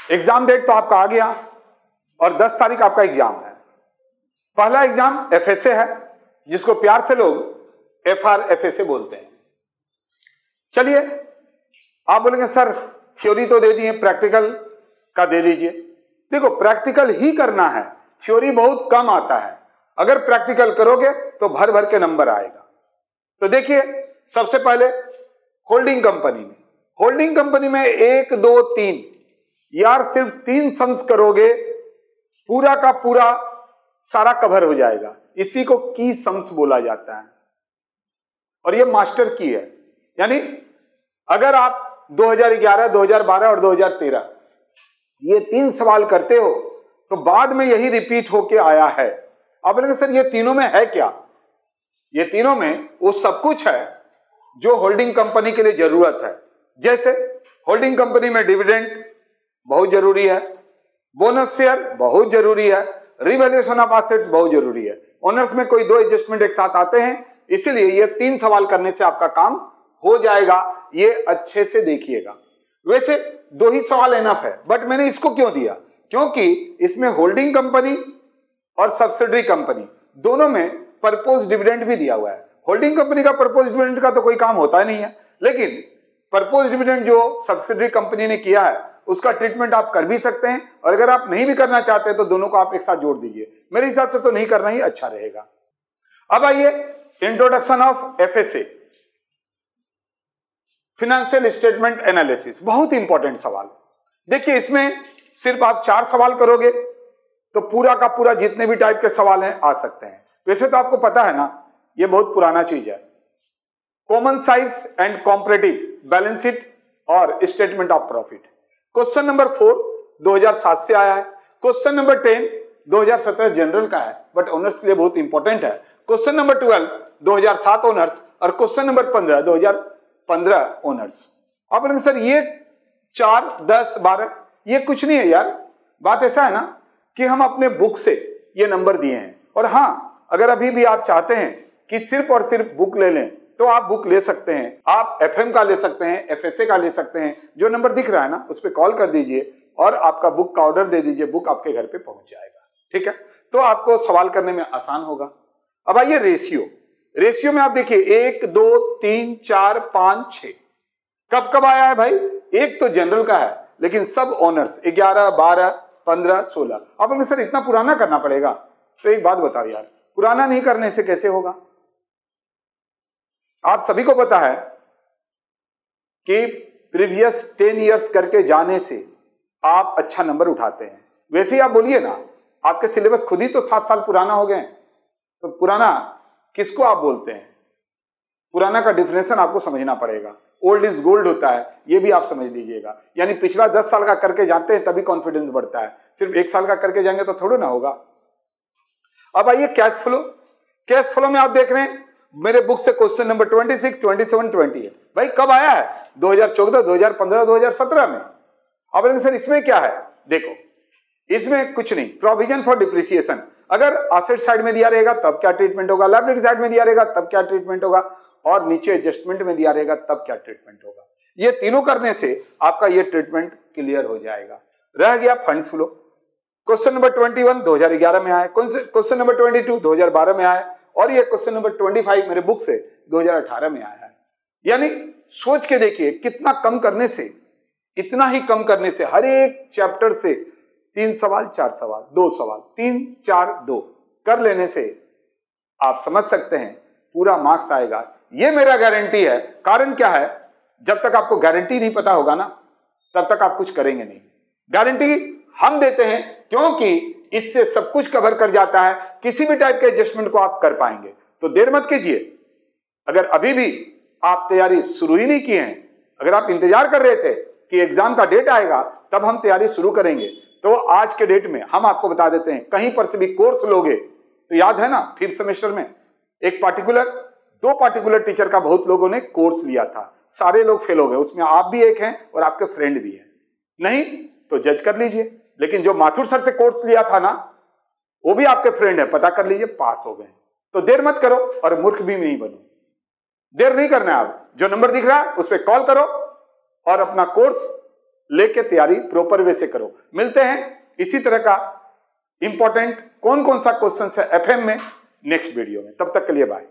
Exam date तो आपका आ गया और 10 तारीख आपका एग्जाम है। पहला एग्जाम एफएसए है, जिसको प्यार से लोग एफआरएफएसए बोलते हैं। चलिए, आप बोलेंगे सर थ्योरी तो दे दिए, प्रैक्टिकल का दे दीजिए। देखो, प्रैक्टिकल ही करना है, थ्योरी बहुत कम आता है। अगर प्रैक्टिकल करोगे तो भर भर के नंबर आएगा। तो देखिए, सबसे पहले होल्डिंग कंपनी में 1 2 3 यार सिर्फ 3 सम्स करोगे, पूरा का पूरा सारा कवर हो जाएगा। इसी को की सम्स बोला जाता है और ये मास्टर की है। यानी अगर आप 2011, 2012 और 2013 ये 3 सवाल करते हो तो बाद में यही रिपीट होके आया है। आप बोलेंगे सर ये तीनों में है क्या? ये तीनों में वो सब कुछ है जो होल्डिंग कंपनी के लिए जरूरत है। जैसे होल्डिंग कंपनी में डिविडेंड बहुत जरूरी है, बोनस शेयर बहुत जरूरी है, रिवैल्यूएशन ऑफ एसेट्स बहुत जरूरी है। ओनर्स में कोई 2 एडजस्टमेंट एक साथ आते हैं, इसीलिए ये 3 सवाल करने से आपका काम हो जाएगा। ये अच्छे से देखिएगा। वैसे 2 ही सवाल एनफ है, बट मैंने इसको क्यों दिया? क्योंकि इसमें होल्डिंग कंपनी और सब्सिडरी कंपनी दोनों में परपोज डिविडेंड भी दिया हुआ है। होल्डिंग कंपनी का परपोज डिविडेंड का तो कोई काम होता ही नहीं है, लेकिन परपोज डिविडेंड जो सब्सिडरी कंपनी ने किया है उसका ट्रीटमेंट आप कर भी सकते हैं, और अगर आप नहीं भी करना चाहते तो दोनों को आप एक साथ जोड़ दीजिए। मेरे हिसाब से तो नहीं करना ही अच्छा रहेगा। अब आइए introduction of FSA, financial statement analysis. बहुत इंपॉर्टेंट सवाल। देखिए, इसमें सिर्फ आप 4 सवाल करोगे तो पूरा का पूरा जितने भी टाइप के सवाल हैं आ सकते हैं। वैसे तो आपको पता है ना, ये बहुत पुराना चीज है। Common size and comparative balance sheet और statement of profit. Question number 4 2007 से आया है। क्वेश्चन नंबर 10 2017 जनरल का है, बट ऑनर्स के लिए बहुत इंपॉर्टेंट है। क्वेश्चन नंबर 12 2007 ऑनर्स और क्वेश्चन नंबर 15 2015 ऑनर्स। आप बोलेंगे सर ये 4, 10, 12 ये कुछ नहीं है यार। बात ऐसा है ना कि हम अपने बुक से ये नंबर दिए हैं, और हाँ, अगर अभी भी आप चाहते हैं कि सिर्फ और सिर्फ बुक ले लें तो आप बुक ले सकते हैं। आप एफएम का ले सकते हैं, एफएसए का ले सकते हैं। जो नंबर दिख रहा है ना उस पर कॉल कर दीजिए और आपका बुक का ऑर्डर दे दीजिए, बुक आपके घर पे पहुंच जाएगा। ठीक है, तो आपको सवाल करने में आसान होगा। अब आइए रेशियो में आप देखिए 1 2 3 4 5 6 कब कब आया है भाई? एक तो जनरल का है, लेकिन सब ऑनर्स 11 12 15 16। आप बोलेंगे सर इतना पुराना करना पड़ेगा। तो एक बात बताओ यार, पुराना नहीं करने से कैसे होगा? आप सभी को पता है कि प्रीवियस 10 इयर्स करके जाने से आप अच्छा नंबर उठाते हैं। वैसे ही आप बोलिए ना, आपके सिलेबस खुद ही तो 7 साल पुराना हो गए, तो पुराना किसको आप बोलते हैं? पुराना का डिफिनेशन आपको समझना पड़ेगा। ओल्ड इज गोल्ड होता है, ये भी आप समझ लीजिएगा। यानी पिछला 10 साल का करके जानते हैं तभी कॉन्फिडेंस बढ़ता है, सिर्फ 1 साल का करके जाएंगे तो थोड़ा ना होगा। अब आइए कैश फ्लो में आप देख रहे हैं मेरे बुक से क्वेश्चन नंबर 26, 27, 28 भाई कब आया है? 2014, 2015, 2017 में। आप बोलेंगे सर इसमें क्या है? देखो, इसमें कुछ नहीं। प्रोविजन फॉर डिप्रिसिएशन, अगर एसेट साइड में दिया रहेगा तब क्या ट्रीटमेंट होगा, लायबिलिटी साइड में दिया रहेगा तब क्या ट्रीटमेंट होगा, और नीचे एडजस्टमेंट में दिया रहेगा तब क्या ट्रीटमेंट होगा। ये तीनों करने से आपका ये ट्रीटमेंट क्लियर हो जाएगा। रह गया फंड्स फ्लो। क्वेश्चन नंबर 21 2011 में आया, क्वेश्चन नंबर 22 2012 में आया, और ये क्वेश्चन नंबर 25 मेरे बुक से 2018 में आया है। यानी सोच के देखिए कितना कम करने से, इतना ही कम करने से, हर एक चैप्टर से 3 सवाल 4 सवाल 2 सवाल 3 4 2 कर लेने से आप समझ सकते हैं पूरा मार्क्स आएगा। ये मेरा गारंटी है। कारण क्या है? जब तक आपको गारंटी नहीं पता होगा ना तब तक आप कुछ करेंगे नहीं। गारंटी हम देते हैं क्योंकि इससे सब कुछ कवर कर जाता है, किसी भी टाइप के एडजस्टमेंट को आप कर पाएंगे। तो देर मत कीजिए। अगर अभी भी आप तैयारी शुरू ही नहीं की है, अगर आप इंतजार कर रहे थे कि एग्जाम का डेट आएगा तब हम तैयारी शुरू करेंगे, तो आज के डेट में हम आपको बता देते हैं, कहीं पर से भी कोर्स लोगे तो याद है ना 5th सेमेस्टर में एक पार्टिकुलर 2 पार्टिकुलर टीचर का बहुत लोगों ने कोर्स लिया था, सारे लोग फेल हो गए, उसमें आप भी एक हैं और आपके फ्रेंड भी हैं। नहीं तो जज कर लीजिए, लेकिन जो माथुर सर से कोर्स लिया था ना वो भी आपके फ्रेंड है, पता कर लीजिए, पास हो गए। तो देर मत करो और मूर्ख भी नहीं बनो। देर नहीं करना है। आप जो नंबर दिख रहा है उस पर कॉल करो और अपना कोर्स लेके तैयारी प्रॉपर वे से करो। मिलते हैं इसी तरह का इंपॉर्टेंट कौन कौन सा क्वेश्चन है एफएम में नेक्स्ट वीडियो में। तब तक के लिए बाय।